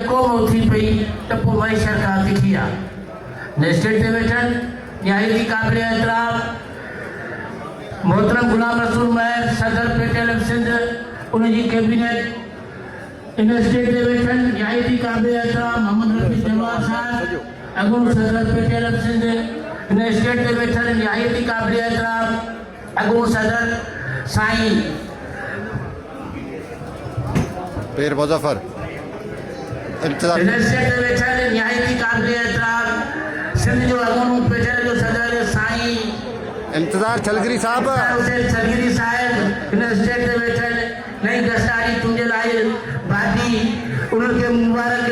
को थी पई त पोइ वरी सरकार थी आहे नेस्टेड ते वेठल न्यायाधीश काबिल एतराम मोहतरम गुलाम रसूल महर सदर पेटीएम सिंध उनकी कैबिनेट इन स्टेट ते वेठल न्यायाधीश काबिल एतराम मोहम्मद रफी जवाहर साहब अगुन सदर पेटीएम सिंध इन स्टेट ते वेठल न्यायाधीश काबिल एतराम अगुन सदर साईं पीर मुजफ्फर इंतजार न्यायाधीश काबिल एतराम सिंध जो अगुन पेटीएम जो सदर साईं इंतजार चलगिरी साहब चलगिरी साहब इन स्टेट ते वेठल नई गस्तारी चूंडियल आयल भाती उनके मुबारक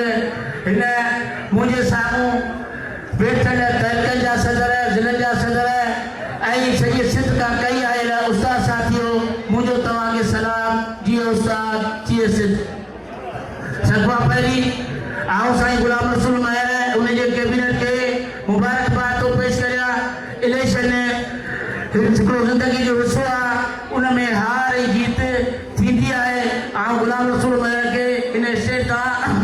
हिन मुझे साम्हूं वेठल तहक़ीक़ जा सदर ज़िले जा सदर ऐं सॼे सिंध खां कई आयल उस्ताद साथियो मुंहिंजो तव्हांखे सलाम जी उस्ताद जी सिंध सभा पहिरीं आऊं साईं गुलाम रसूल महर उनजे कैबिनेट खे मुबारकबाद थो पेश करियां इलेक्शन हिकिड़ो ज़िंदगी जो हिसो आहे उनमें हार ऐं जीत थींदी आहे आऊं गुलाम रसूल महर खे इन स्टेट खां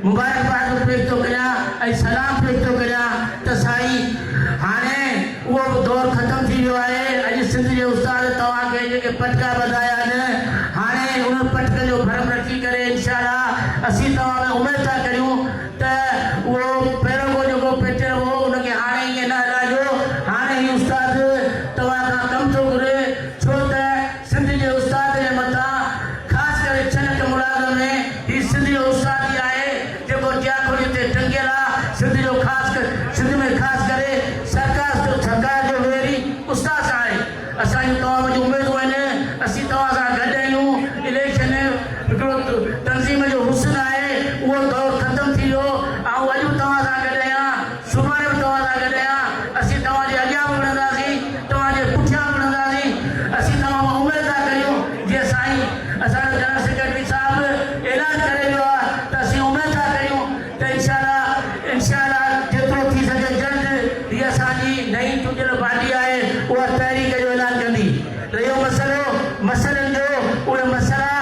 मुबारकबाद पेश थो करियां ऐं सलाम पेश थो करियां त साईं हाणे उहो दौर ख़तम थी वियो आहे अॼु सिंध जे उस्ताद तव्हांखे जेके पटका ॿधाया आहिनि हाणे उन पटकनि जो भरम रखी करे इंशाअल्लाह असीं तव्हां में उमेद था करियूं त उहो पहिरियों को जेको पेटियल हो उनखे हाणे ईअं न हलाइजो हाणे ही उस्ताद तव्हां खां कमु थो घुरे छो त सिंध जे उस्ताद जे मथां ख़ासि करे छनक मुराद में ही सिंध जो उस्ताद ई आहे जेको जियाखोरी ते टंगियल आहे सिंध जो सिंध में ख़ासि करे सरकार जो वेरी उस्ताद आहे असांजूं तव्हां वटि उमेदूं आहिनि असीं तव्हां सां गॾु आहियूं इलेक्शन हिकिड़ो तंज़ीम जो हुस्न आहे उहो दौर ख़तम थी वियो ऐं अॼु बि तव्हां सां गॾु आहियां सुभाणे बि तव्हां सां गॾु आहियां असीं तव्हांजे अॻियां बि विढ़ंदासीं तव्हांजे पुठियां बि विढ़ंदासीं असीं तव्हां खां उमेद था करियूं जीअं साईं असांजो जनरल सेक्रेटरी साहिबु ऐलान करे वियो आहे त असीं उमेद था करियूं त इंशाअल्लाह जेतिरो थी सघे जल्द हीअ असांजी नई चूंडियल पार्टी आहे उहा तहरीक जो ऐलान कंदी रहियो मसइलनि जो उहे मसइला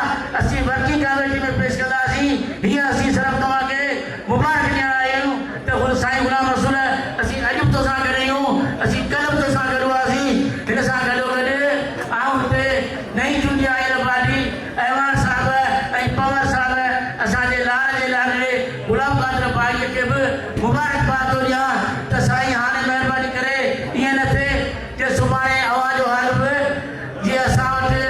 असीं वर्किंग कमेटी में पेश कंदासीं हीअं असीं सिर्फ़ु तव्हांखे मुबारक ॾियण आया आहियूं त साईं गुलाम रसूल असीं अॼु बि तोसां गॾु आहियूं असीं कल्ह बि तोसां गॾु हुआसीं हिन सां गॾोगॾु ऐं हुते नई चूंडी आयल पार्टी अहवान साहिब ऐं पवार साहिब असांजे लाल जे लाॾे गुलाम कादर पार्टीअ खे बि मुबारकबाद थो ॾियां त साईं हाणे महिरबानी करे ईअं न थिए कि सुभाणे आवाज़ जो हाल बि जीअं असां वटि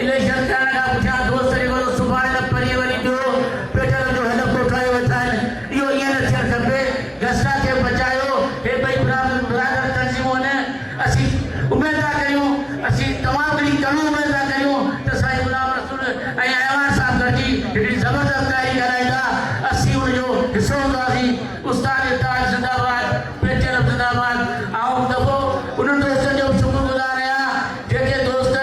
इलेक्शन करण खां पुठियां दोस्त जेको सुभाणे न परीहं वरी ॿियो पेट्रोल जो हेॾो ठाहे वेठा आहिनि इहो ईअं न थियणु खपे गस्ता खे बचायो हे ॿई बरादर तंज़ीमूं आहिनि असीं उमेद था करियूं असीं तमामु घणी कमियूं उमेद था करियूं त साईं गुलाम रसूल ऐं अहवान साहिब गॾिजी हिकिड़ी ज़बरदस्त तयारी कराईंदा असीं उनजो हिसो हूंदासीं उस्ताद ताज ज़िंदाबाद पेटीएम ज़िंदाबाद ऐं दफ़ो उन्हनि दोस्तनि जो शुक्रगुज़ार आहियां जेके दोस्त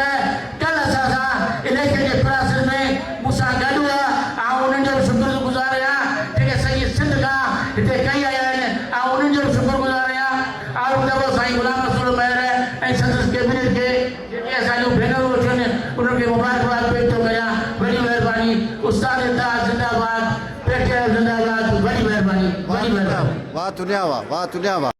कल्ह असां सां इलेक्शन जे प्रोसेस में मूंसां गॾु हुआ ऐं उन्हनि जो शुक्रगुज़ार आहियां जेके सॼी सिंध खां हिते कई आया आहिनि ऐं उन्हनि जो शुक्रगुज़ार आहियां ऐं दफ़ो साईं गुलाम रसूल महर ऐं संदसि कैबिनेट खे जेके असांजूं भेनरूं थियूं उन्हनि खे मुबारकबाद पेश थो करियां वॾी महिरबानी उस्ताद ताज ज़िंदाबाद पेटीएम ज़िंदाबाद वॾी महिरबानी वाह दुनिया वाह